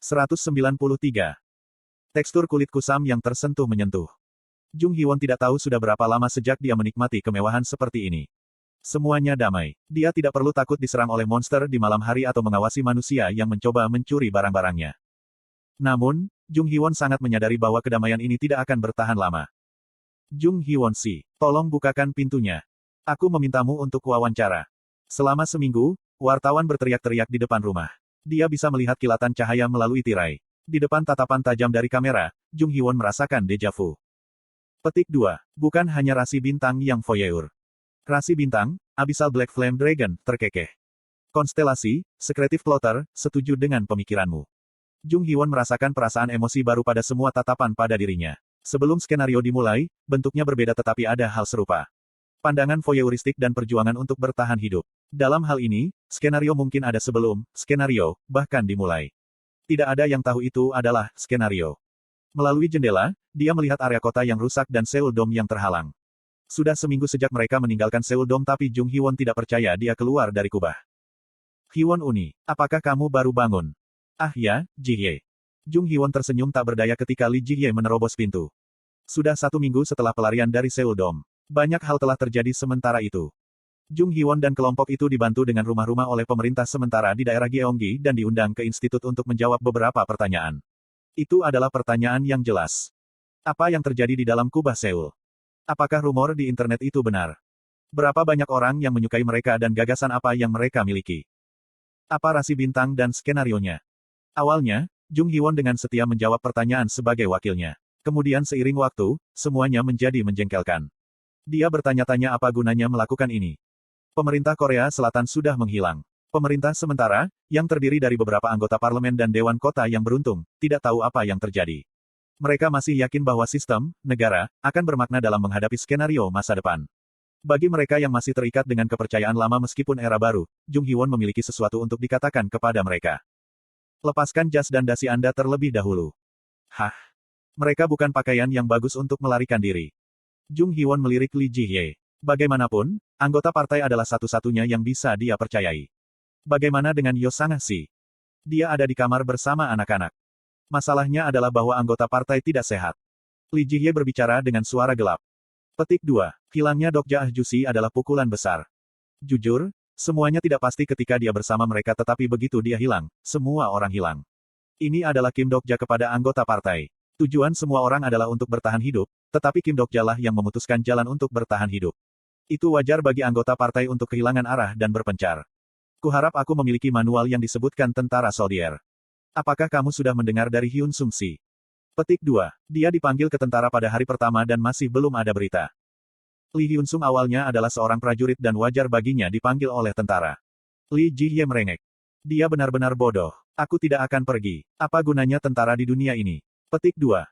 193. Tekstur kulit kusam yang tersentuh menyentuh. Jung Hee-won tidak tahu sudah berapa lama sejak dia menikmati kemewahan seperti ini. Semuanya damai. Dia tidak perlu takut diserang oleh monster di malam hari atau mengawasi manusia yang mencoba mencuri barang-barangnya. Namun, Jung Hee-won sangat menyadari bahwa kedamaian ini tidak akan bertahan lama. Jung Hee-won-si, tolong bukakan pintunya. Aku memintamu untuk wawancara. Selama seminggu, wartawan berteriak-teriak di depan rumah. Dia bisa melihat kilatan cahaya melalui tirai. Di depan tatapan tajam dari kamera, Jung Hee-won merasakan deja vu. Petik 2. Bukan hanya rasi bintang yang voyeur. Rasi bintang, Abyssal Black Flame Dragon, terkekeh. Konstelasi, Secretive Plotter, setuju dengan pemikiranmu. Jung Hee-won merasakan perasaan emosi baru pada semua tatapan pada dirinya. Sebelum skenario dimulai, bentuknya berbeda tetapi ada hal serupa. Pandangan voyeuristik dan perjuangan untuk bertahan hidup. Dalam hal ini, skenario mungkin ada sebelum, skenario, bahkan dimulai. Tidak ada yang tahu itu adalah skenario. Melalui jendela, dia melihat area kota yang rusak dan Seoul Dome yang terhalang. Sudah seminggu sejak mereka meninggalkan Seoul Dome tapi Jung Hee-won tidak percaya dia keluar dari kubah. Hee-won Uni, apakah kamu baru bangun? Ah ya, Ji-hye. Jung Hee-won tersenyum tak berdaya ketika Lee Ji-hye menerobos pintu. Sudah 1 minggu setelah pelarian dari Seoul Dome. Banyak hal telah terjadi sementara itu. Jung Hee-won dan kelompok itu dibantu dengan rumah-rumah oleh pemerintah sementara di daerah Gyeonggi dan diundang ke institut untuk menjawab beberapa pertanyaan. Itu adalah pertanyaan yang jelas. Apa yang terjadi di dalam kubah Seoul? Apakah rumor di internet itu benar? Berapa banyak orang yang menyukai mereka dan gagasan apa yang mereka miliki? Apa rasi bintang dan skenarionya? Awalnya, Jung Hee-won dengan setia menjawab pertanyaan sebagai wakilnya. Kemudian seiring waktu, semuanya menjadi menjengkelkan. Dia bertanya-tanya apa gunanya melakukan ini. Pemerintah Korea Selatan sudah menghilang. Pemerintah sementara, yang terdiri dari beberapa anggota parlemen dan dewan kota yang beruntung, tidak tahu apa yang terjadi. Mereka masih yakin bahwa sistem, negara, akan bermakna dalam menghadapi skenario masa depan. Bagi mereka yang masih terikat dengan kepercayaan lama meskipun era baru, Jung Hee-won memiliki sesuatu untuk dikatakan kepada mereka. Lepaskan jas dan dasi Anda terlebih dahulu. Hah? Mereka bukan pakaian yang bagus untuk melarikan diri. Jung Hee-won melirik Lee Ji-hye. Bagaimanapun, anggota partai adalah satu-satunya yang bisa dia percayai. Bagaimana dengan Yo Sang-si? Dia ada di kamar bersama anak-anak. Masalahnya adalah bahwa anggota partai tidak sehat. Lee Ji-hye berbicara dengan suara gelap. Petik 2. Hilangnya Dokja Ah-jusi adalah pukulan besar. Jujur, semuanya tidak pasti ketika dia bersama mereka tetapi begitu dia hilang, semua orang hilang. Ini adalah Kim Dokja kepada anggota partai. Tujuan semua orang adalah untuk bertahan hidup, tetapi Kim Dokja lah yang memutuskan jalan untuk bertahan hidup. Itu wajar bagi anggota partai untuk kehilangan arah dan berpencar. Kuharap aku memiliki manual yang disebutkan tentara soldier. Apakah kamu sudah mendengar dari Hyun Sung-si? Petik 2. Dia dipanggil ke tentara pada hari pertama dan masih belum ada berita. Lee Hyun Sung awalnya adalah seorang prajurit dan wajar baginya dipanggil oleh tentara. Lee Ji-hye merengek. Dia benar-benar bodoh. Aku tidak akan pergi. Apa gunanya tentara di dunia ini? Petik 2.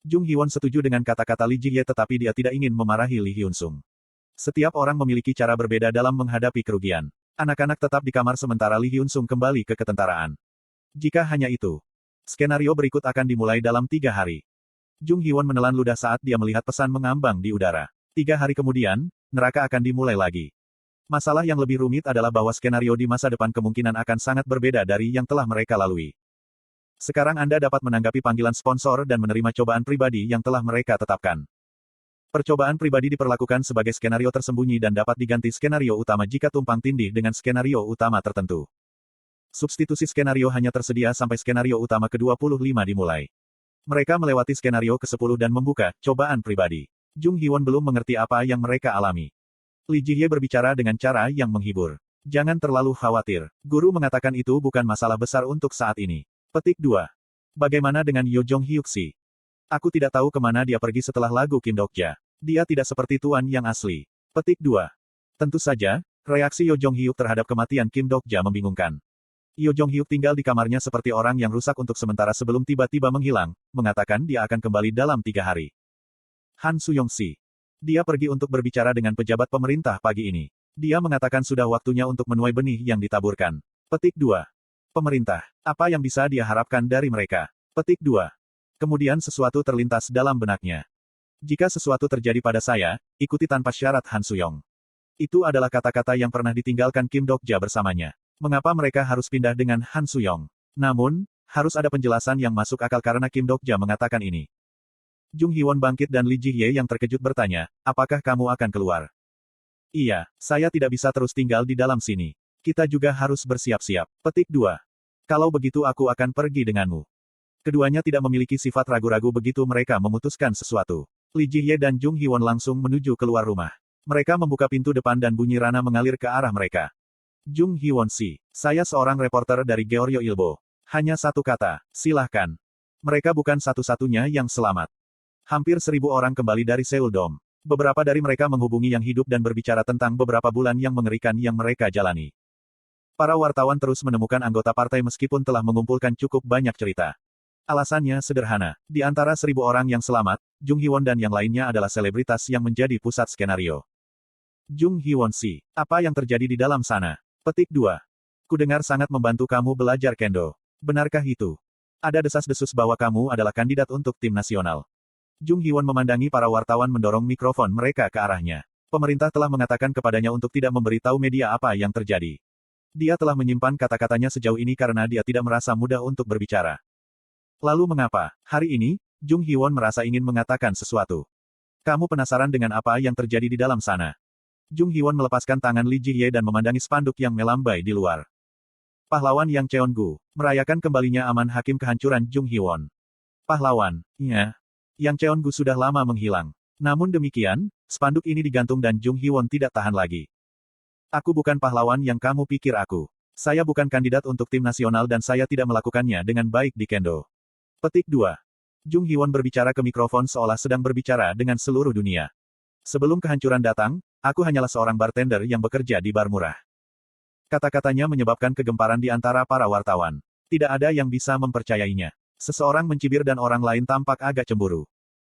Jung Hee-won setuju dengan kata-kata Lee Ji-hye tetapi dia tidak ingin memarahi Lee Hyun Sung. Setiap orang memiliki cara berbeda dalam menghadapi kerugian. Anak-anak tetap di kamar sementara Lee Hyun Sung kembali ke ketentaraan. Jika hanya itu, skenario berikut akan dimulai dalam 3 hari. Jung Hee-won menelan ludah saat dia melihat pesan mengambang di udara. 3 hari kemudian, neraka akan dimulai lagi. Masalah yang lebih rumit adalah bahwa skenario di masa depan kemungkinan akan sangat berbeda dari yang telah mereka lalui. Sekarang Anda dapat menanggapi panggilan sponsor dan menerima cobaan pribadi yang telah mereka tetapkan. Percobaan pribadi diperlakukan sebagai skenario tersembunyi dan dapat diganti skenario utama jika tumpang tindih dengan skenario utama tertentu. Substitusi skenario hanya tersedia sampai skenario utama ke-25 dimulai. Mereka melewati skenario ke-10 dan membuka cobaan pribadi. Jung Hee-won belum mengerti apa yang mereka alami. Lee Ji-hye berbicara dengan cara yang menghibur. Jangan terlalu khawatir. Guru mengatakan itu bukan masalah besar untuk saat ini. Petik 2. Bagaimana dengan Yo Jong-hyuk-si? Aku tidak tahu kemana dia pergi setelah lagu Kim Dokja. Dia tidak seperti tuan yang asli. Petik 2. Tentu saja, reaksi Yo Jong-hyuk terhadap kematian Kim Dokja membingungkan. Yo Jong-hyuk tinggal di kamarnya seperti orang yang rusak untuk sementara sebelum tiba-tiba menghilang, mengatakan dia akan kembali dalam 3 hari. Han Suyong-si. Dia pergi untuk berbicara dengan pejabat pemerintah pagi ini. Dia mengatakan sudah waktunya untuk menuai benih yang ditaburkan. Petik 2. Pemerintah. Apa yang bisa dia harapkan dari mereka? Petik 2. Kemudian sesuatu terlintas dalam benaknya. Jika sesuatu terjadi pada saya, ikuti tanpa syarat Han Suyong. Itu adalah kata-kata yang pernah ditinggalkan Kim Dokja bersamanya. Mengapa mereka harus pindah dengan Han Suyong? Namun, Harus ada penjelasan yang masuk akal karena Kim Dokja mengatakan ini. Jung Hee-won bangkit dan Lee Ji-hye yang terkejut bertanya, apakah kamu akan keluar? Iya, saya tidak bisa terus tinggal di dalam sini. Kita juga harus bersiap-siap. Petik 2. Kalau begitu aku akan pergi denganmu. Keduanya tidak memiliki sifat ragu-ragu begitu mereka memutuskan sesuatu. Lee Ji-hye dan Jung Hee-won langsung menuju keluar rumah. Mereka membuka pintu depan dan bunyi rana mengalir ke arah mereka. Jung Hee-won si, saya seorang reporter dari Goryeo Ilbo. Hanya satu kata, silahkan. Mereka bukan satu-satunya yang selamat. Hampir 1.000 orang kembali dari Seoul Dome. Beberapa dari mereka menghubungi yang hidup dan berbicara tentang beberapa bulan yang mengerikan yang mereka jalani. Para wartawan terus menemukan anggota partai meskipun telah mengumpulkan cukup banyak cerita. Alasannya sederhana. Di antara 1.000 orang yang selamat, Jung Hee-won dan yang lainnya adalah selebritas yang menjadi pusat skenario. Jung Hee-won si, apa yang terjadi di dalam sana? Petik 2. Kudengar sangat membantu kamu belajar kendo. Benarkah itu? Ada desas-desus bahwa kamu adalah kandidat untuk tim nasional. Jung Hee-won memandangi para wartawan mendorong mikrofon mereka ke arahnya. Pemerintah telah mengatakan kepadanya untuk tidak memberitahu media apa yang terjadi. Dia telah menyimpan kata-katanya sejauh ini karena dia tidak merasa mudah untuk berbicara. Lalu mengapa, hari ini, Jung Hee-won merasa ingin mengatakan sesuatu. Kamu penasaran dengan apa yang terjadi di dalam sana? Jung Hee-won melepaskan tangan Lee Ji-hye dan memandangi spanduk yang melambai di luar. Pahlawan Yang Cheon-gu, merayakan kembalinya aman hakim kehancuran Jung Hee-won. Pahlawan, ya. Yang Cheon-gu sudah lama menghilang. Namun demikian, spanduk ini digantung dan Jung Hee-won tidak tahan lagi. Aku bukan pahlawan yang kamu pikir aku. Saya bukan kandidat untuk tim nasional dan saya tidak melakukannya dengan baik di kendo. Petik 2. Jung Hee-won berbicara ke mikrofon seolah sedang berbicara dengan seluruh dunia. Sebelum kehancuran datang, aku hanyalah seorang bartender yang bekerja di bar murah. Kata-katanya menyebabkan kegemparan di antara para wartawan. Tidak ada yang bisa mempercayainya. Seseorang mencibir dan orang lain tampak agak cemburu.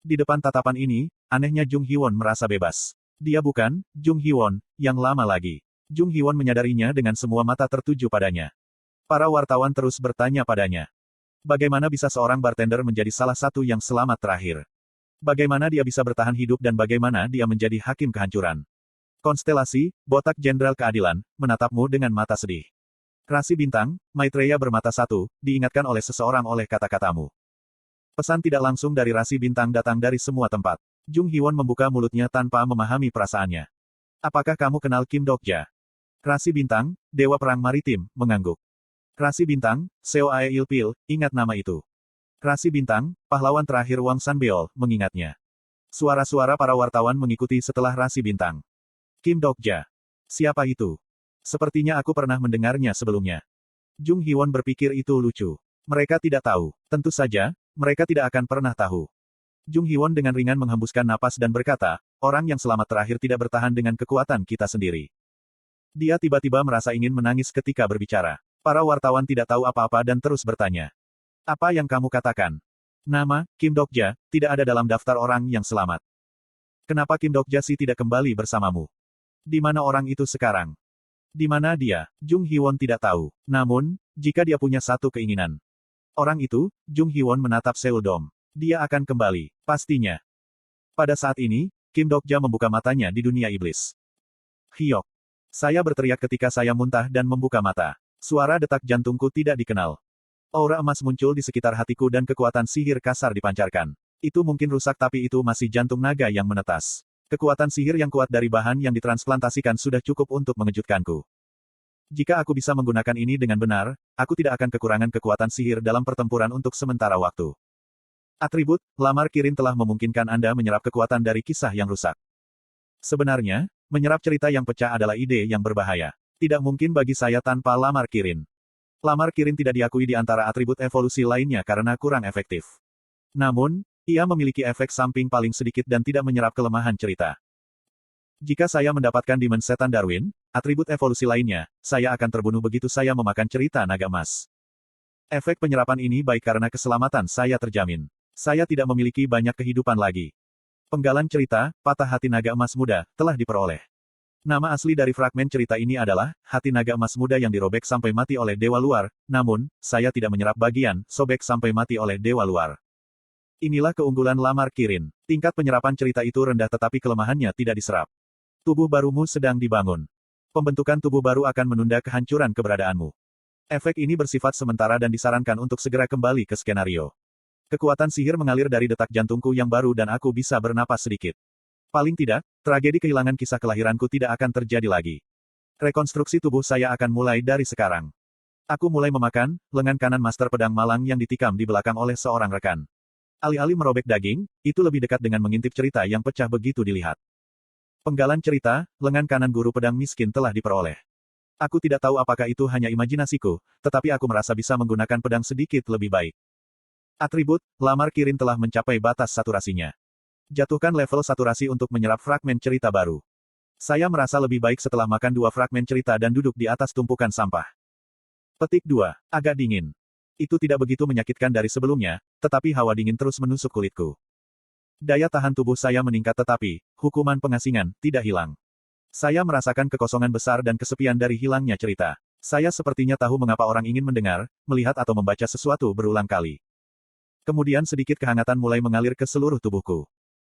Di depan tatapan ini, anehnya Jung Hee-won merasa bebas. Dia bukan Jung Hee-won yang lama lagi. Jung Hee-won menyadarinya dengan semua mata tertuju padanya. Para wartawan terus bertanya padanya. Bagaimana bisa seorang bartender menjadi salah satu yang selamat terakhir? Bagaimana dia bisa bertahan hidup dan bagaimana dia menjadi hakim kehancuran? Konstelasi, botak Jenderal Keadilan, menatapmu dengan mata sedih. Rasi bintang, Maitreya bermata satu, diingatkan oleh seseorang oleh kata-katamu. Pesan tidak langsung dari rasi bintang datang dari semua tempat. Jung Hee-won membuka mulutnya tanpa memahami perasaannya. Apakah kamu kenal Kim Dokja? Rasi bintang, Dewa Perang Maritim, mengangguk. Rasi bintang, Seo Ae Il-pil, ingat nama itu. Rasi bintang, pahlawan terakhir Wang Sanbeol, mengingatnya. Suara-suara para wartawan mengikuti setelah rasi bintang. Kim Dokja. Siapa itu? Sepertinya aku pernah mendengarnya sebelumnya. Jung Hee-won berpikir itu lucu. Mereka tidak tahu. Tentu saja, mereka tidak akan pernah tahu. Jung Hee-won dengan ringan menghembuskan napas dan berkata, orang yang selamat terakhir tidak bertahan dengan kekuatan kita sendiri. Dia tiba-tiba merasa ingin menangis ketika berbicara. Para wartawan tidak tahu apa-apa dan terus bertanya. Apa yang kamu katakan? Nama, Kim Dokja, tidak ada dalam daftar orang yang selamat. Kenapa Kim Dokja si tidak kembali bersamamu? Di mana orang itu sekarang? Di mana dia? Jung Hee-won tidak tahu. Namun, jika dia punya satu keinginan. Orang itu, Jung Hee-won menatap Seoul Dome. Dia akan kembali, pastinya. Pada saat ini, Kim Dokja membuka matanya di dunia iblis. Hyok. Saya berteriak ketika saya muntah dan membuka mata. Suara detak jantungku tidak dikenal. Aura emas muncul di sekitar hatiku dan kekuatan sihir kasar dipancarkan. Itu mungkin rusak tapi itu masih jantung naga yang menetas. Kekuatan sihir yang kuat dari bahan yang ditransplantasikan sudah cukup untuk mengejutkanku. Jika aku bisa menggunakan ini dengan benar, aku tidak akan kekurangan kekuatan sihir dalam pertempuran untuk sementara waktu. Atribut, lamar Kirin telah memungkinkan Anda menyerap kekuatan dari kisah yang rusak. Sebenarnya, menyerap cerita yang pecah adalah ide yang berbahaya. Tidak mungkin bagi saya tanpa lamar Kirin. Lamar Kirin tidak diakui di antara atribut evolusi lainnya karena kurang efektif. Namun, ia memiliki efek samping paling sedikit dan tidak menyerap kelemahan cerita. Jika saya mendapatkan Demon Setan Darwin, atribut evolusi lainnya, saya akan terbunuh begitu saya memakan cerita naga emas. Efek penyerapan ini baik karena keselamatan saya terjamin. Saya tidak memiliki banyak kehidupan lagi. Penggalan cerita, Patah Hati Naga Emas Muda, telah diperoleh. Nama asli dari fragmen cerita ini adalah, Hati Naga Emas Muda yang dirobek sampai mati oleh Dewa Luar, namun, saya tidak menyerap bagian, sobek sampai mati oleh Dewa Luar. Inilah keunggulan lamar Kirin. Tingkat penyerapan cerita itu rendah tetapi kelemahannya tidak diserap. Tubuh barumu sedang dibangun. Pembentukan tubuh baru akan menunda kehancuran keberadaanmu. Efek ini bersifat sementara dan disarankan untuk segera kembali ke skenario. Kekuatan sihir mengalir dari detak jantungku yang baru dan aku bisa bernapas sedikit. Paling tidak, tragedi kehilangan kisah kelahiranku tidak akan terjadi lagi. Rekonstruksi tubuh saya akan mulai dari sekarang. Aku mulai memakan lengan kanan Master Pedang Malang yang ditikam di belakang oleh seorang rekan. Alih-alih merobek daging, itu lebih dekat dengan mengintip cerita yang pecah begitu dilihat. Penggalan cerita, lengan kanan guru pedang miskin telah diperoleh. Aku tidak tahu apakah itu hanya imajinasiku, tetapi aku merasa bisa menggunakan pedang sedikit lebih baik. Atribut, lamar Kirin telah mencapai batas saturasinya. Jatuhkan level saturasi untuk menyerap fragmen cerita baru. Saya merasa lebih baik setelah makan 2 fragmen cerita dan duduk di atas tumpukan sampah. Petik 2. Agak dingin. Itu tidak begitu menyakitkan dari sebelumnya, tetapi hawa dingin terus menusuk kulitku. Daya tahan tubuh saya meningkat tetapi, hukuman pengasingan tidak hilang. Saya merasakan kekosongan besar dan kesepian dari hilangnya cerita. Saya sepertinya tahu mengapa orang ingin mendengar, melihat atau membaca sesuatu berulang kali. Kemudian sedikit kehangatan mulai mengalir ke seluruh tubuhku.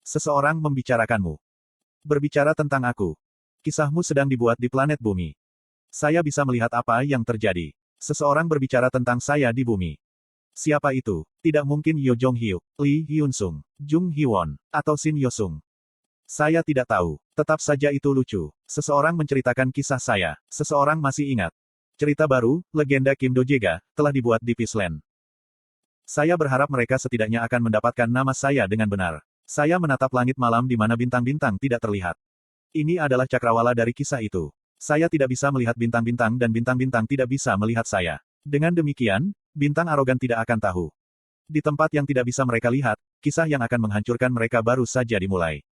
Seseorang membicarakanmu. Berbicara tentang aku. Kisahmu sedang dibuat di planet bumi. Saya bisa melihat apa yang terjadi. Seseorang berbicara tentang saya di bumi. Siapa itu? Tidak mungkin Yo Jong Hyuk, Lee Hyun Sung, Jung Hee-won, atau Shin Yo-sung. Saya tidak tahu. Tetap saja itu lucu. Seseorang menceritakan kisah saya. Seseorang masih ingat. Cerita baru, legenda Kim Do-jega, telah dibuat di Peaceland. Saya berharap mereka setidaknya akan mendapatkan nama saya dengan benar. Saya menatap langit malam di mana bintang-bintang tidak terlihat. Ini adalah cakrawala dari kisah itu. Saya tidak bisa melihat bintang-bintang dan bintang-bintang tidak bisa melihat saya. Dengan demikian, bintang arogan tidak akan tahu. Di tempat yang tidak bisa mereka lihat, kisah yang akan menghancurkan mereka baru saja dimulai.